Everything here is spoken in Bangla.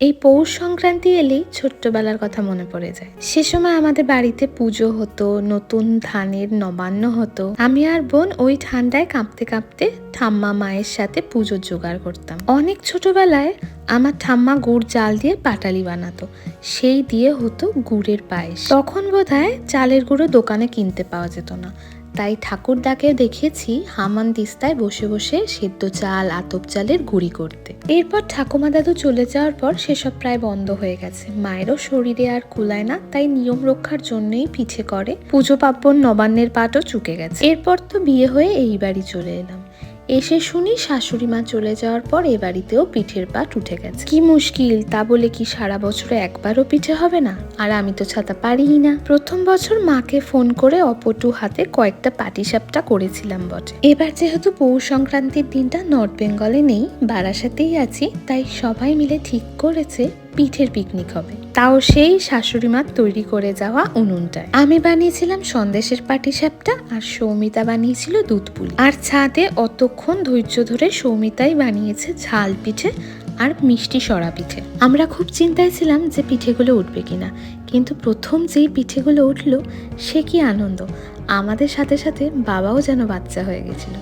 এই পৌষ সংক্রান্তি এলেই ছোট্টবেলার কথা মনে পড়ে যায়। সে সময় আমাদের বাড়িতে পুজো হতো, নতুন ধানের নবান্ন হতো। আমি আর বোন ওই ঠান্ডায় কাঁপতে কাঁপতে ঠাম্মা মায়ের সাথে পুজোর জোগাড় করতাম। অনেক ছোটবেলায় আমার ঠাম্মা গুড় জাল দিয়ে পাটালি বানাতো, সেই দিয়ে হতো গুড়ের পায়েস। তখন বোধহয় চালের গুঁড়ো দোকানে কিনতে পাওয়া যেত না, তাই ঠাকুরদাকে দেখেছি হামান দিস্তায় বসে বসে সেদ্ধ চাল আতপ চালের গুঁড়ি করতে। এরপর ঠাকুমা দাদু চলে যাওয়ার পর সেসব প্রায় বন্ধ হয়ে গেছে। মায়েরও শরীরে আর কুলায় না, তাই নিয়ম রক্ষার জন্যই পিঠে করে। পুজো পার্বণ নবান্নের পাটও চুকে গেছে। এরপর তো বিয়ে হয়ে এই বাড়ি চলে এলাম। এসে শুনি শাশুড়ি মা চলে যাওয়ার পর এ বাড়িতেও পিঠের পাট উঠে গেছে। কি মুশকিল, তা বলে কি সারা বছরে একবারও পিঠে হবে না? আর আমি তো ছাতা পারিই না। প্রথম বছর মাকে ফোন করে অপটু হাতে কয়েকটা পাটিসাপটা করেছিলাম বটে। এবার যেহেতু পৌষ সংক্রান্তির দিনটা নর্থ বেঙ্গলে নেই, বারাসাতেই আছি, তাই সবাই মিলে ঠিক করেছে পিঠের পিকনিক হবে, তাও সেই শাশুড়ি মার তৈরি করে যাওয়া উনুনটায়। আমি বানিয়েছিলাম সন্দেশের পাটিসাপটা আর সৌমিতা বানিয়েছিল দুধ পুলি। আর ছাদে অতক্ষণ ধৈর্য ধরে সৌমিতাই বানিয়েছে ঝাল পিঠে আর মিষ্টি সরা পিঠে। আমরা খুব চিন্তায় ছিলাম যে পিঠেগুলো উঠবে কিনা, কিন্তু প্রথম যেই পিঠেগুলো উঠলো সে কি আনন্দ! আমাদের সাথে সাথে বাবাও যেন বাচ্চা হয়ে গেছিল।